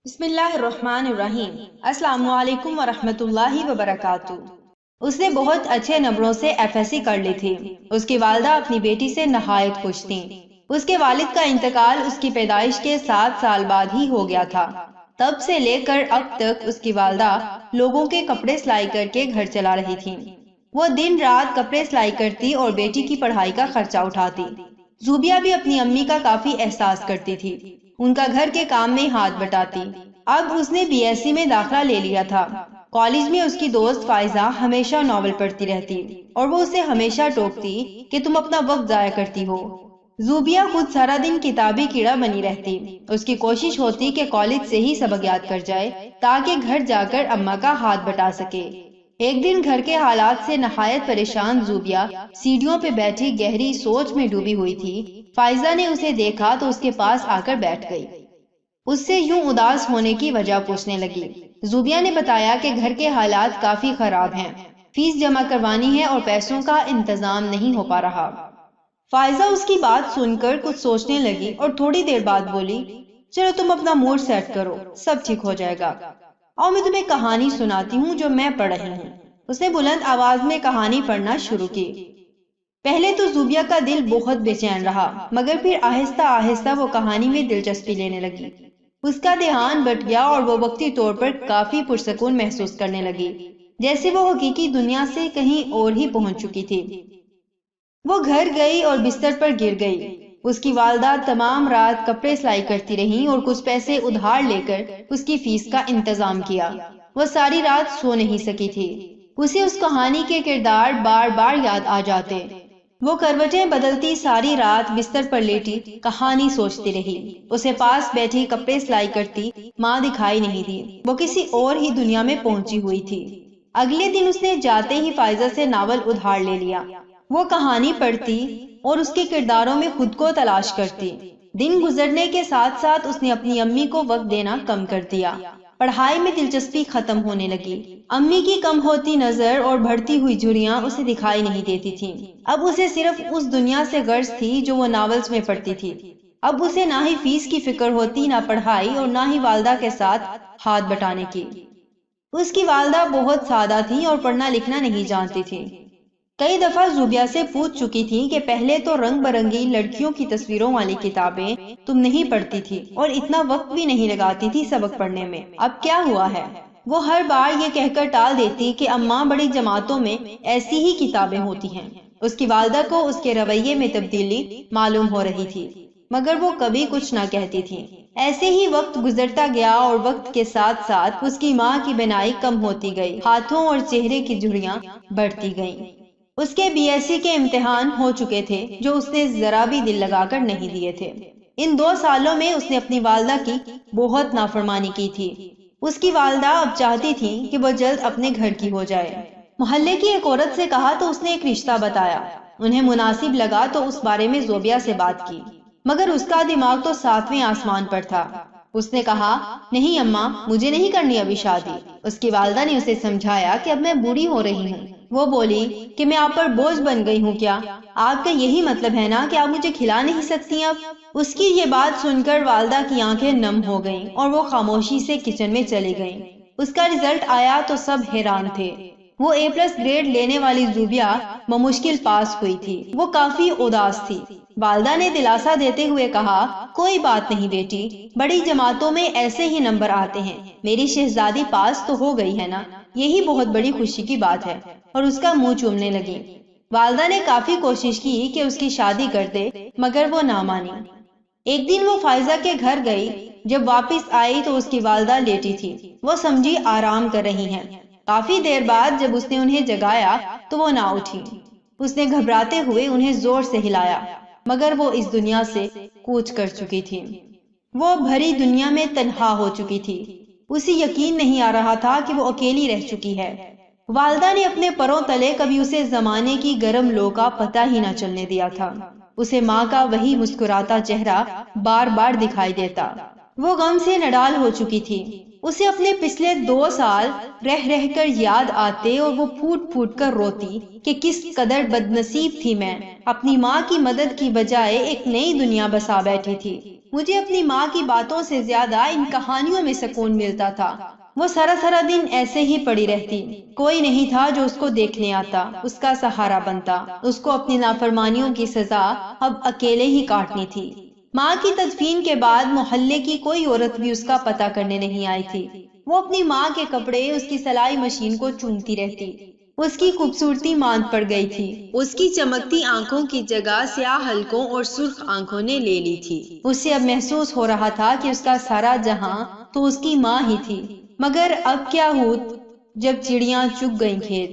بسم اللہ الرحمن الرحیم۔ السلام علیکم ورحمۃ اللہ وبرکاتہ۔ اس نے بہت اچھے نمبروں سے FSC کر لی تھی۔ اس کی والدہ اپنی بیٹی سے نہایت خوش تھیں۔ اس کے والد کا انتقال اس کی پیدائش کے 7 سال بعد ہی ہو گیا تھا۔ تب سے لے کر اب تک اس کی والدہ لوگوں کے کپڑے سلائی کر کے گھر چلا رہی تھی۔ وہ دن رات کپڑے سلائی کرتی اور بیٹی کی پڑھائی کا خرچہ اٹھاتی۔ زوبیہ بھی اپنی امی کا کافی احساس کرتی تھی، ان کا گھر کے کام میں ہاتھ بٹاتی۔ اب اس نے BSc میں داخلہ لے لیا تھا۔ کالج میں اس کی دوست فائزہ ہمیشہ ناول پڑھتی رہتی اور وہ اسے ہمیشہ ٹوکتی کہ تم اپنا وقت ضائع کرتی ہو۔ زوبیہ خود سارا دن کتابی کیڑا بنی رہتی۔ اس کی کوشش ہوتی کہ کالج سے ہی سبق یاد کر جائے تاکہ گھر جا کر اماں کا ہاتھ بٹا سکے۔ ایک دن گھر کے حالات سے نہایت پریشان زوبیہ سیڑھیوں پہ بیٹھی گہری سوچ میں ڈوبی ہوئی تھی۔ فائزہ نے اسے دیکھا تو اس کے پاس آ کر بیٹھ گئی۔ اس سے یوں اداس ہونے کی وجہ پوچھنے لگی۔ زوبیہ نے بتایا کہ گھر کے حالات کافی خراب ہیں، فیس جمع کروانی ہے اور پیسوں کا انتظام نہیں ہو پا رہا۔ فائزہ اس کی بات سن کر کچھ سوچنے لگی اور تھوڑی دیر بعد بولی، چلو تم اپنا موڈ سیٹ کرو، سب ٹھیک ہو جائے گا۔ اور میں تمہیں کہانی سناتی ہوں جو میں پڑھ رہی ہوں۔ اس نے بلند آواز میں کہانی پڑھنا شروع کی۔ پہلے تو زوبیہ کا دل بہت بے چین رہا، مگر پھر آہستہ آہستہ وہ کہانی میں دلچسپی لینے لگی۔ اس کا دھیان بٹ گیا اور وہ وقتی طور پر کافی پرسکون محسوس کرنے لگی، جیسے وہ حقیقی دنیا سے کہیں اور ہی پہنچ چکی تھی۔ وہ گھر گئی اور بستر پر گر گئی۔ اس کی والدہ تمام رات کپڑے سلائی کرتی رہیں اور کچھ پیسے ادھار لے کر اس کی فیس کا انتظام کیا۔ وہ ساری رات سو نہیں سکی تھی۔ اسے اس کہانی کے کردار بار بار یاد آ جاتے۔ وہ کروٹیں بدلتی ساری رات بستر پر لیٹی کہانی سوچتی رہی۔ اسے پاس بیٹھی کپڑے سلائی کرتی ماں دکھائی نہیں دی، وہ کسی اور ہی دنیا میں پہنچی ہوئی تھی۔ اگلے دن اس نے جاتے ہی فائزہ سے ناول ادھار لے لیا۔ وہ کہانی پڑھتی اور اس کے کرداروں میں خود کو تلاش کرتی۔ دن گزرنے کے ساتھ ساتھ اس نے اپنی امی کو وقت دینا کم کر دیا۔ پڑھائی میں دلچسپی ختم ہونے لگی۔ امی کی کم ہوتی نظر اور بڑھتی ہوئی جھریاں اسے دکھائی نہیں دیتی تھیں۔ اب اسے صرف اس دنیا سے غرض تھی جو وہ ناولز میں پڑھتی تھی۔ اب اسے نہ ہی فیس کی فکر ہوتی، نہ پڑھائی اور نہ ہی والدہ کے ساتھ ہاتھ بٹانے کی۔ اس کی والدہ بہت سادہ تھی اور پڑھنا لکھنا نہیں جانتی تھی۔ کئی دفعہ زوبیہ سے پوچھ چکی تھی کہ پہلے تو رنگ برنگی لڑکیوں کی تصویروں والی کتابیں تم نہیں پڑھتی تھی اور اتنا وقت بھی نہیں لگاتی تھی سبق پڑھنے میں، اب کیا ہوا ہے؟ وہ ہر بار یہ کہہ کر ٹال دیتی کہ اماں بڑی جماعتوں میں ایسی ہی کتابیں ہوتی ہیں۔ اس کی والدہ کو اس کے رویے میں تبدیلی معلوم ہو رہی تھی، مگر وہ کبھی کچھ نہ کہتی تھی۔ ایسے ہی وقت گزرتا گیا اور وقت کے ساتھ ساتھ اس کی ماں کی بینائی کم ہوتی گئی، ہاتھوں اور چہرے کی جھریاں بڑھتی گئیں۔ اس کے BSc کے امتحان ہو چکے تھے جو اس نے ذرا بھی دل لگا کر نہیں دیے تھے۔ ان 2 سالوں میں اس نے اپنی والدہ کی بہت نافرمانی کی تھی۔ اس کی والدہ اب چاہتی تھی کہ وہ جلد اپنے گھر کی ہو جائے۔ محلے کی ایک عورت سے کہا تو اس نے ایک رشتہ بتایا۔ انہیں مناسب لگا تو اس بارے میں زوبیہ سے بات کی، مگر اس کا دماغ تو 7ویں آسمان پر تھا۔ اس نے کہا، نہیں اماں، مجھے نہیں کرنی ابھی شادی۔ اس کی والدہ نے اسے سمجھایا کہ اب میں بوڑھی ہو رہی ہوں۔ وہ بولی کہ میں آپ پر بوجھ بن گئی ہوں کیا؟ آپ کا یہی مطلب ہے نا کہ آپ مجھے کھلا نہیں سکتی اب؟ اس کی یہ بات سن کر والدہ کی آنکھیں نم ہو گئیں اور وہ خاموشی سے کچن میں چلی گئیں۔ اس کا رزلٹ آیا تو سب حیران تھے۔ وہ A+ گریڈ لینے والی زوبیہ بمشکل پاس ہوئی تھی۔ وہ کافی اداس تھی۔ والدہ نے دلاسا دیتے ہوئے کہا، کوئی بات نہیں بیٹی، بڑی جماعتوں میں ایسے ہی نمبر آتے ہیں، میری شہزادی پاس تو ہو گئی ہے نا، یہی بہت بڑی خوشی کی بات ہے۔ اور اس کا منہ چومنے لگی۔ والدہ نے کافی کوشش کی کہ اس کی شادی کر دے، مگر وہ نہ مانی۔ ایک دن وہ فائزہ کے گھر گئی۔ جب واپس آئی تو اس کی والدہ لیٹی تھی، وہ سمجھی آرام کر رہی ہیں۔ کافی دیر بعد جب اس نے انہیں جگایا تو وہ نہ اٹھی۔ اس نے گھبراتے ہوئے انہیں زور سے ہلایا، مگر وہ اس دنیا سے کوچ کر چکی تھی۔ وہ بھری دنیا میں تنہا ہو چکی تھی۔ اسے یقین نہیں آ رہا تھا کہ وہ اکیلی رہ چکی ہے۔ والدہ نے اپنے پروں تلے کبھی اسے زمانے کی گرم لو کا پتہ ہی نہ چلنے دیا تھا۔ اسے ماں کا وہی مسکراتا چہرہ بار بار دکھائی دیتا۔ وہ غم سے نڈال ہو چکی تھی۔ اسے اپنے پچھلے 2 سال رہ رہ کر یاد آتے اور وہ پھوٹ پھوٹ کر روتی کہ کس قدر بدنصیب تھی میں، اپنی ماں کی مدد کی بجائے ایک نئی دنیا بسا بیٹھی تھی۔ مجھے اپنی ماں کی باتوں سے زیادہ ان کہانیوں میں سکون ملتا تھا۔ وہ سارا دن ایسے ہی پڑی رہتی، کوئی نہیں تھا جو اس کو دیکھنے آتا، اس کا سہارا بنتا۔ اس کو اپنی نافرمانیوں کی سزا اب اکیلے ہی کاٹنی تھی۔ ماں کی تدفین کے بعد محلے کی کوئی عورت بھی اس کا پتہ کرنے نہیں آئی تھی۔ وہ اپنی ماں کے کپڑے، اس کی سلائی مشین کو چومتی رہتی۔ اس کی خوبصورتی ماند پڑ گئی تھی۔ اس کی چمکتی آنکھوں کی جگہ سیاہ حلقوں اور سرخ آنکھوں نے لے لی تھی۔ اسے اب محسوس ہو رہا تھا کہ اس کا سارا جہاں تو اس کی ماں ہی تھی۔ مگر اب کیا ہوت جب چڑیاں چگ گئیں کھیت۔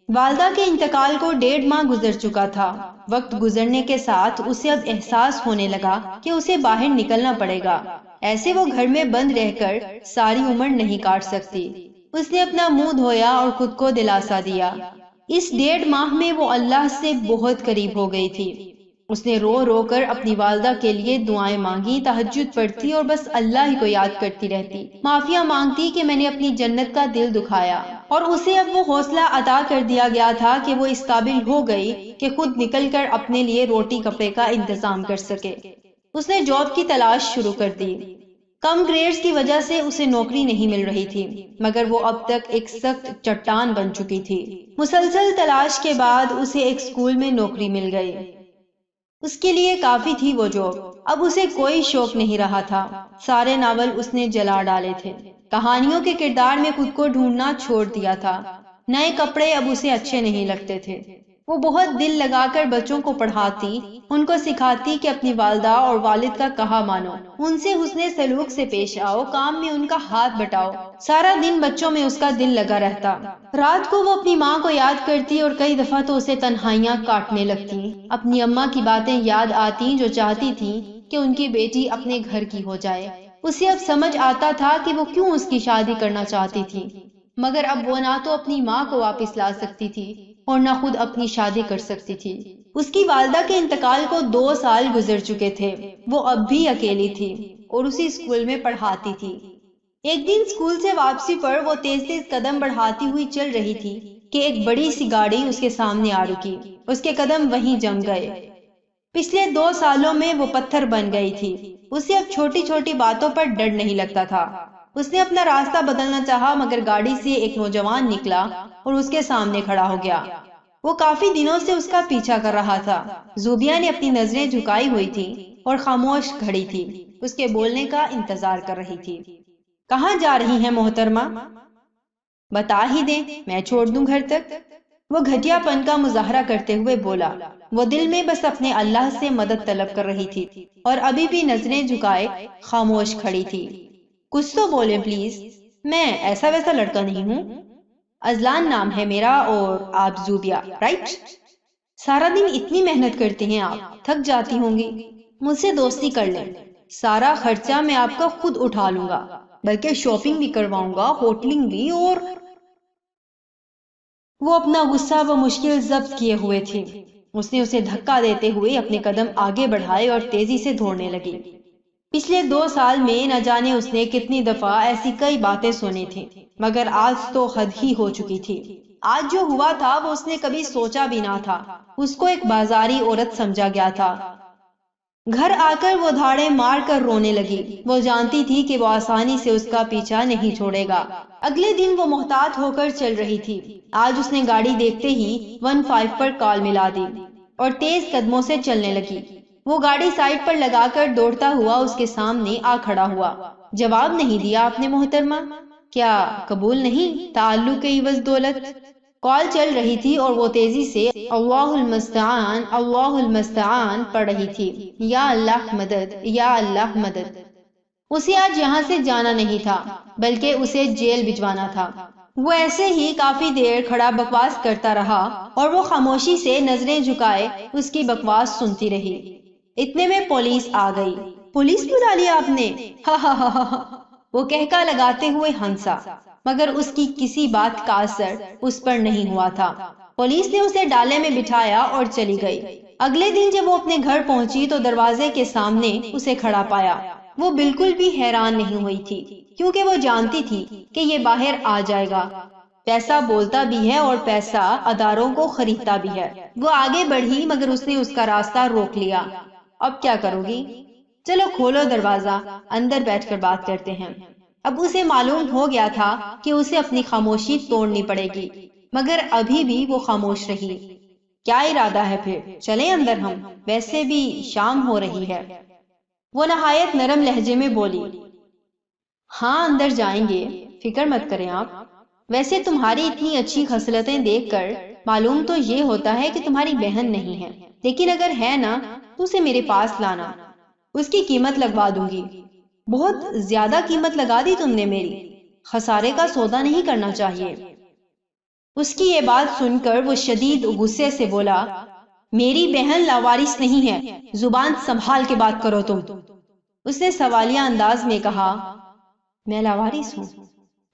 والدہ کے انتقال کو 1.5 ماہ گزر چکا تھا۔ وقت گزرنے کے ساتھ اسے اب احساس ہونے لگا کہ اسے باہر نکلنا پڑے گا۔ ایسے وہ گھر میں بند رہ کر ساری عمر نہیں کاٹ سکتی۔ اس نے اپنا منہ دھویا اور خود کو دلاسا دیا۔ اس 1.5 ماہ میں وہ اللہ سے بہت قریب ہو گئی تھی۔ اس نے رو رو کر اپنی والدہ کے لیے دعائیں مانگی، تہجد پڑھتی اور بس اللہ ہی کو یاد کرتی رہتی، معافیا مانگتی کہ میں نے اپنی جنت کا دل دکھایا۔ اور اسے اب وہ حوصلہ عطا کر دیا گیا تھا کہ وہ اس قابل ہو گئی کہ خود نکل کر اپنے لیے روٹی کپڑے کا انتظام کر سکے۔ اس نے جاب کی تلاش شروع کر دی۔ کم گریڈز کی وجہ سے اسے نوکری نہیں مل رہی تھی، مگر وہ اب تک ایک سخت چٹان بن چکی تھی۔ مسلسل تلاش کے بعد اسے ایک اسکول میں نوکری مل گئی۔ اس کے لیے کافی تھی وہ جاب۔ اب اسے کوئی شوق نہیں رہا تھا۔ سارے ناول اس نے جلا ڈالے تھے۔ کہانیوں کے کردار میں خود کو ڈھونڈنا چھوڑ دیا تھا۔ نئے کپڑے اب اسے اچھے نہیں لگتے تھے۔ وہ بہت دل لگا کر بچوں کو پڑھاتی، ان کو سکھاتی کہ اپنی والدہ اور والد کا کہا مانو، ان سے حسن سلوک سے پیش آؤ، کام میں ان کا ہاتھ بٹاؤ۔ سارا دن بچوں میں اس کا دل لگا رہتا۔ رات کو وہ اپنی ماں کو یاد کرتی اور کئی دفعہ تو اسے تنہائیاں کاٹنے لگتی۔ اپنی اماں کی باتیں یاد آتی جو چاہتی تھی کہ ان کی بیٹی اپنے گھر کی ہو جائے۔ اسے اب سمجھ آتا تھا کہ وہ کیوں اس کی شادی کرنا چاہتی تھی، مگر اب وہ نہ تو اپنی ماں کو واپس لا سکتی تھی اور نہ خود اپنی شادی کر سکتی تھی۔ اس کی والدہ کے انتقال کو 2 سال گزر چکے تھے۔ وہ اب بھی اکیلی تھی اور اسی اسکول میں پڑھاتی تھی۔ ایک دن اسکول سے واپسی پر وہ تیز تیز قدم بڑھاتی ہوئی چل رہی تھی کہ ایک بڑی سی گاڑی اس کے سامنے آ رکی۔ اس کے قدم وہیں جم گئے۔ پچھلے 2 سالوں میں وہ پتھر بن گئی تھی۔ اسے اب چھوٹی چھوٹی باتوں پر ڈر نہیں لگتا تھا۔ اس نے اپنا راستہ بدلنا چاہا، مگر گاڑی سے ایک نوجوان نکلا اور اس کے سامنے کھڑا ہو گیا۔ وہ کافی دنوں سے اس کا پیچھا کر رہا تھا۔ زوبیہ نے اپنی نظریں جھکائی ہوئی تھی اور خاموش کھڑی تھی، اس کے بولنے کا انتظار کر رہی تھی۔ کہاں جا رہی ہیں محترمہ؟ بتا ہی دیں، میں چھوڑ دوں گھر تک؟ وہ گھٹیا پن کا مظاہرہ کرتے ہوئے بولا۔ وہ دل میں بس اپنے اللہ سے مدد طلب کر رہی تھی اور ابھی بھی نظریں جھکائے خاموش کھڑی تھی۔ کچھ تو بولے پلیز، میں ایسا ویسا لڑکا نہیں ہوں۔ ازلان نام ہے میرا، اور آپ زوبیہ، رائٹ؟ سارا دن اتنی محنت کرتے ہیں آپ، تھک جاتی ہوں گی۔ مجھ سے دوستی کر لیں، سارا خرچہ میں آپ کا خود اٹھا لوں گا، بلکہ شاپنگ بھی کرواؤں گا، ہوٹلنگ بھی۔ اور وہ اپنا غصہ و مشکل ضبط کیے ہوئے تھی۔ اس نے اسے دھکا دیتے ہوئے اپنے قدم آگے بڑھائے اور تیزی سے دوڑنے لگی۔ پچھلے 2 سال میں نہ جانے اس نے کتنی دفعہ ایسی کئی باتیں سنی تھی، مگر آج تو حد ہی ہو چکی تھی۔ آج جو ہوا تھا وہ اس نے کبھی سوچا بھی نہ تھا۔ اس کو ایک بازاری عورت سمجھا گیا تھا۔ گھر آ کر وہ دھاڑے مار کر رونے لگی۔ وہ جانتی تھی کہ وہ آسانی سے اس کا پیچھا نہیں چھوڑے گا۔ اگلے دن وہ محتاط ہو کر چل رہی تھی۔ آج اس نے گاڑی دیکھتے ہی 15 پر کال ملا دی اور تیز قدموں سے چلنے لگی۔ وہ گاڑی سائڈ پر لگا کر دوڑتا ہوا اس کے سامنے آ کھڑا ہوا۔ جواب نہیں دیا آپ نے محترمہ؟ کیا قبول نہیں؟ تعلق عوض دولت۔ کال چل رہی تھی اور وہ تیزی سے اللہ المستعان اللہ المستعان پڑھ رہی تھی، یا اللہ مدد یا اللہ مدد۔ اسے آج یہاں سے جانا نہیں تھا، بلکہ اسے جیل بھجوانا تھا۔ وہ ایسے ہی کافی دیر کھڑا بکواس کرتا رہا اور وہ خاموشی سے نظریں جھکائے اس کی بکواس سنتی رہی۔ اتنے میں پولیس آ گئی۔ پولیس بلا لیا آپ نے؟ ہا ہا ہا ہا۔ وہ کہکا لگاتے ہوئے ہنسا، مگر اس کی کسی بات کا اثر اس پر نہیں ہوا تھا۔ پولیس نے اسے ڈالے میں بٹھایا اور چلی گئی۔ اگلے دن جب وہ اپنے گھر پہنچی تو دروازے کے سامنے اسے کھڑا پایا۔ وہ بالکل بھی حیران نہیں ہوئی تھی، کیونکہ وہ جانتی تھی کہ یہ باہر آ جائے گا۔ پیسہ بولتا بھی ہے اور پیسہ اداروں کو خریدتا بھی ہے۔ وہ آگے بڑھی مگر اس نے اس کا راستہ روک لیا۔ اب کیا کرو گی؟ چلو کھولو دروازہ، اندر بیٹھ کر بات کرتے ہیں۔ اب اسے معلوم ہو گیا تھا کہ اسے اپنی خاموشی توڑنی پڑے گی، مگر ابھی بھی وہ خاموش رہی۔ کیا ارادہ ہے پھر؟ چلیں اندر ہم، ویسے بھی شام ہو رہی ہے۔ وہ نہایت نرم لہجے میں بولی۔ ہاں اندر جائیں گے، فکر مت کریں آپ۔ ویسے تمہاری اتنی اچھی خصلتیں دیکھ کر معلوم تو یہ ہوتا ہے کہ تمہاری بہن نہیں ہے، لیکن اگر ہے نا تو اسے میرے پاس لانا، اس کی قیمت لگوا دوں گی۔ بہت زیادہ قیمت لگا دی تم نے میری، خسارے کا سودا نہیں کرنا چاہیے۔ اس کی یہ بات سن کر وہ شدید غصے سے بولا، میری بہن لاوارث نہیں ہے، زبان سنبھال کے بات کرو تم۔ اس نے سوالیہ انداز میں کہا، میں لاوارث ہوں؟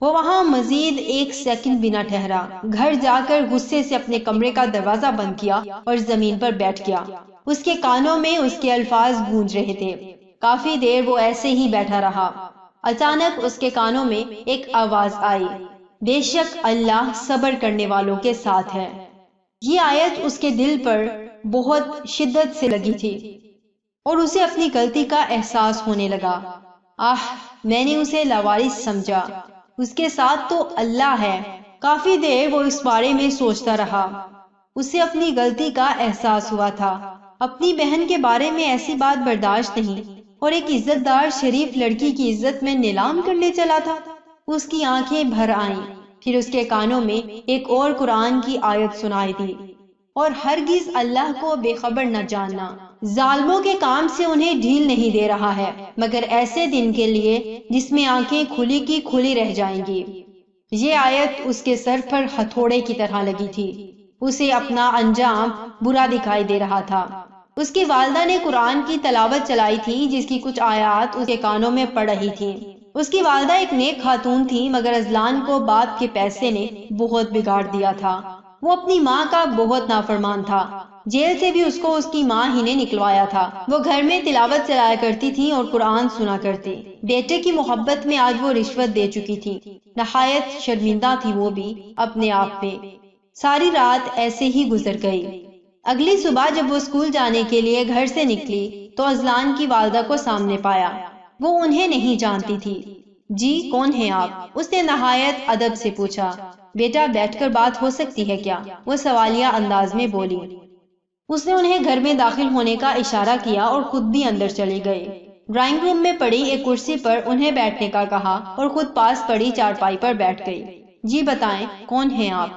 وہ وہاں مزید ایک سیکنڈ بنا ٹھہرا، گھر جا کر غصے سے اپنے کمرے کا دروازہ بند کیا اور زمین پر بیٹھ گیا۔ اس کے کانوں میں اس کے الفاظ گونج رہے تھے۔ کافی دیر وہ ایسے ہی بیٹھا رہا۔ اچانک اس کے کانوں میں ایک آواز آئی، بے شک اللہ صبر کرنے والوں کے ساتھ ہے۔ یہ آیت اس کے دل پر بہت شدت سے لگی تھی اور اسے اپنی غلطی کا احساس ہونے لگا۔ میں نے اسے لاوارث سمجھا، اس کے ساتھ تو اللہ ہے۔ کافی دیر وہ اس بارے میں سوچتا رہا۔ اسے اپنی غلطی کا احساس ہوا تھا، اپنی بہن کے بارے میں ایسی بات برداشت نہیں، اور ایک عزت دار شریف لڑکی کی عزت میں نیلام کرنے چلا تھا۔ اس کی آنکھیں بھر آئیں، پھر اس کے کانوں میں ایک اور قرآن کی آیت سنائی دی، اور ہرگز اللہ کو بے خبر نہ جاننا، ظالموں کے کام سے انہیں ڈھیل نہیں دے رہا ہے، مگر ایسے دن کے لیے جس میں آنکھیں کھلی کی کھلی رہ جائیں گی۔ یہ آیت اس کے سر پر ہتھوڑے کی طرح لگی تھی۔ اسے اپنا انجام برا دکھائی دے رہا تھا۔ اس کی والدہ نے قرآن کی تلاوت چلائی تھی، جس کی کچھ آیات اس کے کانوں میں پڑ رہی تھی۔ اس کی والدہ ایک نیک خاتون تھی، مگر ازلان کو باپ کے پیسے نے بہت بگاڑ دیا تھا۔ وہ اپنی ماں کا بہت نافرمان تھا۔ جیل سے بھی اس کو اس کی ماں ہی نے نکلوایا تھا۔ وہ گھر میں تلاوت چلایا کرتی تھی اور قرآن سنا کرتی۔ بیٹے کی محبت میں آج وہ رشوت دے چکی تھی۔ نہایت شرمندہ تھی وہ بھی اپنے آپ میں۔ ساری رات ایسے ہی گزر گئی۔ اگلی صبح جب وہ اسکول جانے کے لیے گھر سے نکلی تو ازلان کی والدہ کو سامنے پایا۔ وہ انہیں نہیں جانتی تھی۔ جی کون ہیں آپ؟ اس نے نہایت ادب سے پوچھا۔ بیٹا بیٹھ کر بات ہو سکتی ہے کیا؟ وہ سوالیہ انداز میں بولی۔ اس نے انہیں گھر میں داخل ہونے کا اشارہ کیا اور خود بھی اندر چلی گئی۔ ڈرائنگ روم میں پڑی ایک کرسی پر انہیں بیٹھنے کا کہا اور خود پاس پڑی چارپائی پر بیٹھ گئی۔ جی بتائیں کون ہیں آپ؟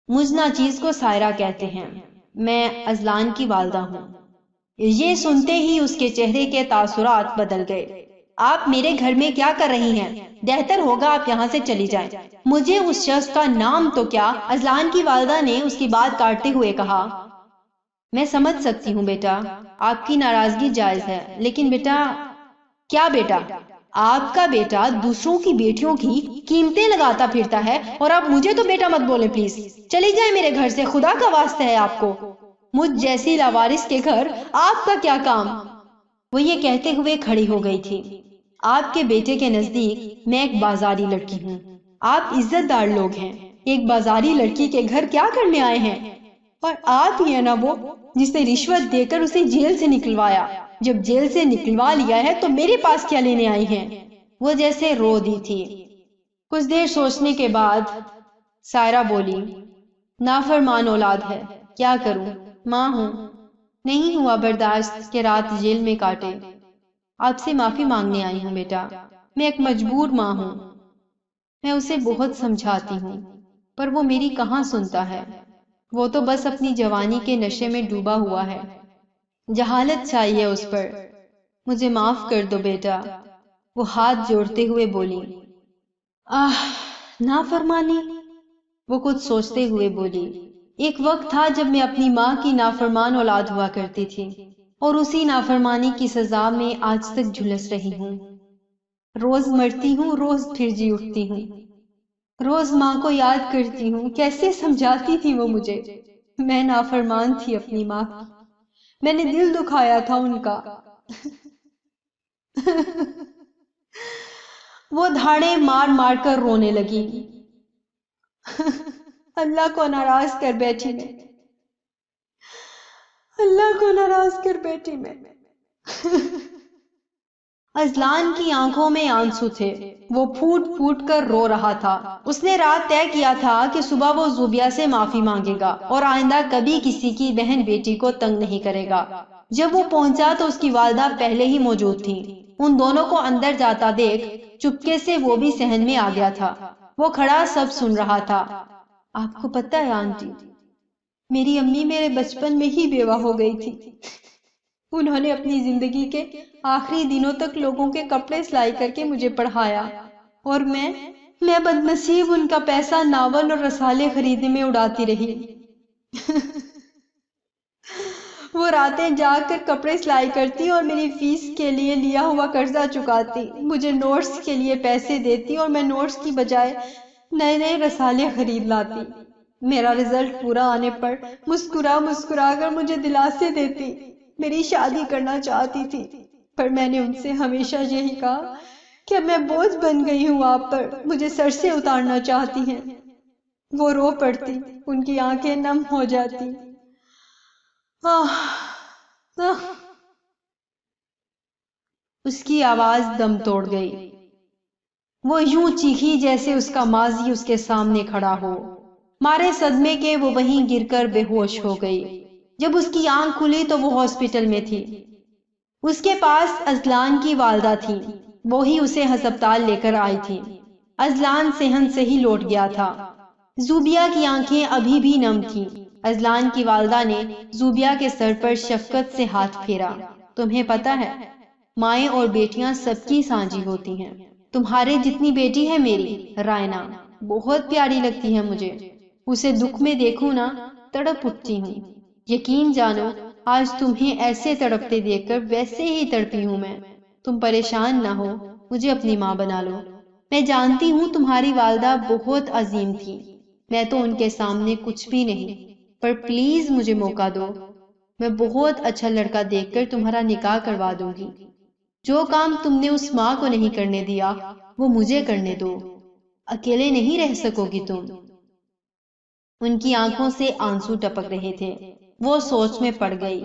مجھ ناچیز کو سائرہ کہتے ہیں، میں ازلان کی والدہ ہوں۔ یہ سنتے ہی اس کے چہرے کے تاثرات بدل گئے۔ آپ میرے گھر میں کیا کر رہی ہیں؟ بہتر ہوگا آپ یہاں سے چلی جائیں۔ مجھے اس شخص کا نام تو کیا؟ ازلان کی والدہ نے اس کی بات کاٹتے ہوئے کہا۔ میں سمجھ سکتی ہوں بیٹا، آپ کی ناراضگی جائز ہے، لیکن بیٹا… کیا بیٹا؟ آپ کا بیٹا دوسروں کی بیٹیوں کی قیمتیں لگاتا پھرتا ہے، اور آپ مجھے تو بیٹا مت بولے پلیز۔ چلی جائیں میرے گھر سے، خدا کا واسطہ ہے آپ کو۔ مجھ جیسی لاوارث کے گھر آپ کا کیا کام؟ وہ یہ کہتے ہوئے کھڑی ہو گئی تھی۔ آپ کے بیٹے کے نزدیک میں ایک بازاری لڑکی ہوں۔ آپ عزت دار لوگ ہیں، ایک بازاری لڑکی کے گھر کیا کرنے آئے ہیں؟ اور آپ ہی ہے نا وہ جس نے رشوت دے کر اسے جیل سے نکلوایا۔ جب جیل سے نکلوا لیا ہے تو میرے پاس کیا لینے آئی ہیں؟ وہ جیسے رو دی تھی۔ کچھ دیر سوچنے کے بعد سائرہ بولی، نافرمان اولاد ہے، کیا کروں؟ ماں ہوں، نہیں ہوا برداشت کہ رات جیل میں کاٹے۔ آپ سے معافی مانگنے آئی ہوں بیٹا، میں ایک مجبور ماں ہوں۔ میں اسے بہت سمجھاتی ہوں پر وہ میری کہاں سنتا ہے۔ وہ تو بس اپنی جوانی کے نشے میں ڈوبا ہوا ہے۔ جہالت چاہیے اس پر۔ مجھے معاف کر دو بیٹا۔ وہ ہاتھ جوڑتے ہوئے بولی۔ نافرمانی؟ وہ کچھ سوچتے ہوئے بولی، ایک وقت تھا جب میں اپنی ماں کی نافرمان اولاد ہوا کرتی تھی، اور اسی نافرمانی کی سزا میں آج تک جھلس رہی ہوں۔ روز مرتی ہوں، روز پھر جی اٹھتی ہوں۔ روز ماں کو یاد کرتی ہوں، کیسے سمجھاتی تھی وہ مجھے۔ میں نافرمان تھی اپنی ماں کی، میں نے دل دکھایا تھا ان کا۔ وہ دھاڑے مار مار کر رونے لگی۔ اللہ کو ناراض کر بیٹھی میں، اللہ کو ناراض کر بیٹھی میں۔ اذلان کی آنکھوں میں آنسو تھے، وہ پھوٹ پھوٹ کر رو رہا تھا۔ اس نے رات طے کیا تھا کہ صبح وہ زوبیہ سے معافی مانگے گا اور آئندہ کبھی کسی کی بہن بیٹی کو تنگ نہیں کرے گا۔ جب وہ پہنچا تو اس کی والدہ پہلے ہی موجود تھی۔ ان دونوں کو اندر جاتا دیکھ چپکے سے وہ بھی صحن میں آ گیا تھا۔ وہ کھڑا سب سن رہا تھا۔ آپ کو پتہ ہے آنٹی، میری امی میرے بچپن میں ہی بیوہ ہو گئی تھی۔ انہوں نے اپنی زندگی کے آخری دنوں تک لوگوں کے کپڑے سلائی کر کے مجھے پڑھایا، اور میں بدنصیب ان کا پیسہ ناول اور رسالے خریدنے میں اڑاتی رہی۔ وہ راتیں جاگ کر کپڑے سلائی کرتی اور میری فیس کے لیے لیا ہوا قرضہ چکاتی، مجھے نوٹس کے لیے پیسے دیتی اور میں نوٹس کی بجائے نئے نئے رسالے خرید لاتی۔ میرا رزلٹ پورا آنے پر مسکرا مسکرا کر مجھے دلاسے دیتی، میری شادی کرنا چاہتی تھی، پر میں نے ان سے ہمیشہ یہی کہا کہ اب میں بوجھ بن گئی ہوں آپ پر، مجھے سر سے اتارنا چاہتی ہیں۔ وہ رو پڑتی، ان کی آنکھیں نم ہو جاتی۔ اس کی آواز دم توڑ گئی۔ وہ یوں چیخی جیسے اس کا ماضی اس کے سامنے کھڑا ہو۔ مارے صدمے کے وہ وہیں گر کر بے ہوش ہو گئی۔ جب اس کی آنکھ کھلی تو وہ ہاسپٹل میں تھی۔ اس کے پاس اذلان کی والدہ تھی، وہی اسے ہسپتال لے کر آئی تھی۔ اذلان صحن سے ہی لوٹ گیا تھا۔ زوبیہ کی آنکھیں ابھی بھی نم تھیں۔ اذلان کی والدہ نے زوبیہ کے سر پر شفقت سے ہاتھ پھیرا۔ تمہیں پتہ ہے، مائیں اور بیٹیاں سب کی سانجی ہوتی ہیں۔ تمہارے جتنی بیٹی ہے میری رائنا، بہت پیاری لگتی ہے مجھے۔ اسے دکھ میں دیکھوں نا تڑپ اٹھتی ہوں۔ یقین جانو آج تمہیں ایسے تڑپتے دیکھ کر ویسے ہی تڑپی ہوں میں۔ تم پریشان نہ ہو، مجھے اپنی ماں بنا لو۔ میں جانتی ہوں تمہاری والدہ بہت عظیم تھی، میں تو ان کے سامنے کچھ بھی نہیں، پر پلیز مجھے موقع دو۔ میں بہت اچھا لڑکا دیکھ کر تمہارا نکاح کروا دوں گی۔ جو کام تم نے اس ماں کو نہیں کرنے دیا وہ مجھے کرنے دو۔ اکیلے نہیں رہ سکو گی تم۔ ان کی آنکھوں سے آنسو ٹپک رہے تھے۔ وہ سوچ میں پڑ گئی،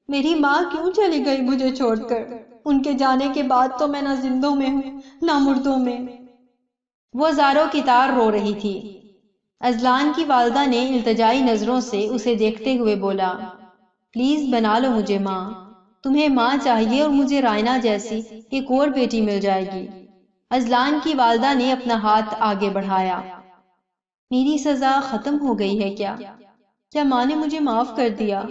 میری ماں کیوں چلی گئی مجھے چھوڑ کر؟ ان کے جانے کے بعد تو میں نہ زندوں میں ہوں نہ مردوں میں۔ وہ زاروں کی طرح رو رہی تھی۔ اذلان کی والدہ نے التجائی نظروں سے اسے دیکھتے ہوئے بولا، پلیز بنا لو مجھے ماں، تمہیں ماں چاہیے اور مجھے رائنا جیسی ایک اور بیٹی مل جائے گی۔ اذلان کی والدہ نے اپنا ہاتھ آگے بڑھایا۔ میری سزا ختم ہو گئی ہے کیا؟ کیا ماں نے مجھے معاف کر دیا؟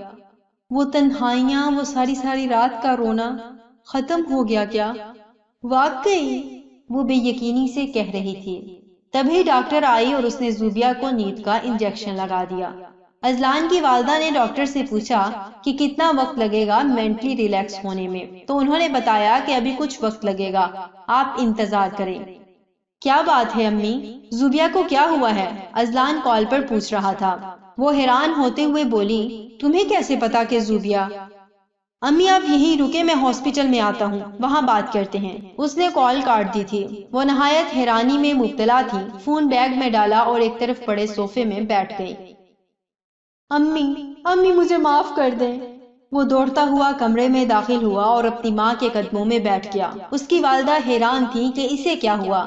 وہ تنہائیاں، وہ ساری ساری رات کا رونا ختم ہو گیا کیا؟ واقعی؟ وہ بے یقینی سے کہہ رہی تھی۔ تبھی ڈاکٹر آئی اور اس نے زوبیہ کو نیند کا انجیکشن لگا دیا۔ اذلان کی والدہ نے ڈاکٹر سے پوچھا کہ کتنا وقت لگے گا مینٹلی ریلیکس ہونے میں، تو انہوں نے بتایا کہ ابھی کچھ وقت لگے گا، آپ انتظار کریں۔ کیا بات ہے امی، زوبیہ کو کیا ہوا ہے؟ اذلان کال پر پوچھ رہا تھا۔ وہ حیران ہوتے ہوئے بولی، تمہیں کیسے پتا کہ زوبیہ؟ امی آپ یہیں رکے، میں ہاسپٹل میں آتا ہوں، وہاں بات کرتے ہیں۔ اس نے کال کاٹ دی تھی۔ وہ نہایت حیرانی میں مبتلا تھی، فون بیگ میں ڈالا اور ایک طرف پڑے صوفے میں بیٹھ گئی۔ امی مجھے معاف کر دیں۔ وہ دوڑتا ہوا کمرے میں داخل ہوا اور اپنی ماں کے قدموں میں بیٹھ گیا۔ اس کی والدہ حیران تھی کہ اسے کیا ہوا۔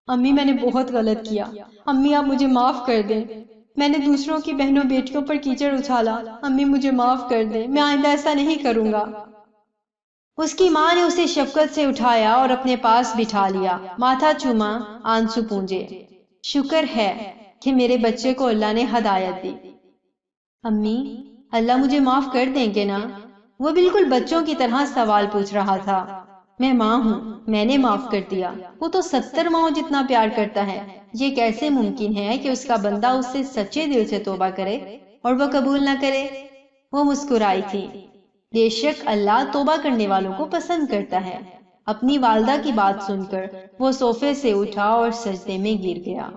امی میں نے بہت غلط کیا، امی آپ مجھے معاف کر دیں، میں نے دوسروں کی بہنوں بیٹیوں پر کیچڑ اچھالا، امی مجھے معاف کر دیں، میں آئندہ ایسا نہیں کروں گا۔ اس کی ماں نے اسے شفقت سے اٹھایا اور اپنے پاس بٹھا لیا، ماتھا چوما، آنسو پونجے۔ شکر ہے کہ میرے بچے کو اللہ نے ہدایت دی۔ امی اللہ مجھے معاف کر دیں گے نا؟ وہ بالکل بچوں کی طرح سوال پوچھ رہا تھا۔ میں ماں ہوں، میں نے معاف کر دیا، وہ تو 70 ماؤں جتنا پیار کرتا ہے، یہ کیسے ممکن ہے کہ اس کا بندہ اس سے سچے دل سے توبہ کرے اور وہ قبول نہ کرے؟ وہ مسکرائی تھی۔ بے شک اللہ توبہ کرنے والوں کو پسند کرتا ہے۔ اپنی والدہ کی بات سن کر وہ صوفے سے اٹھا اور سجدے میں گر گیا۔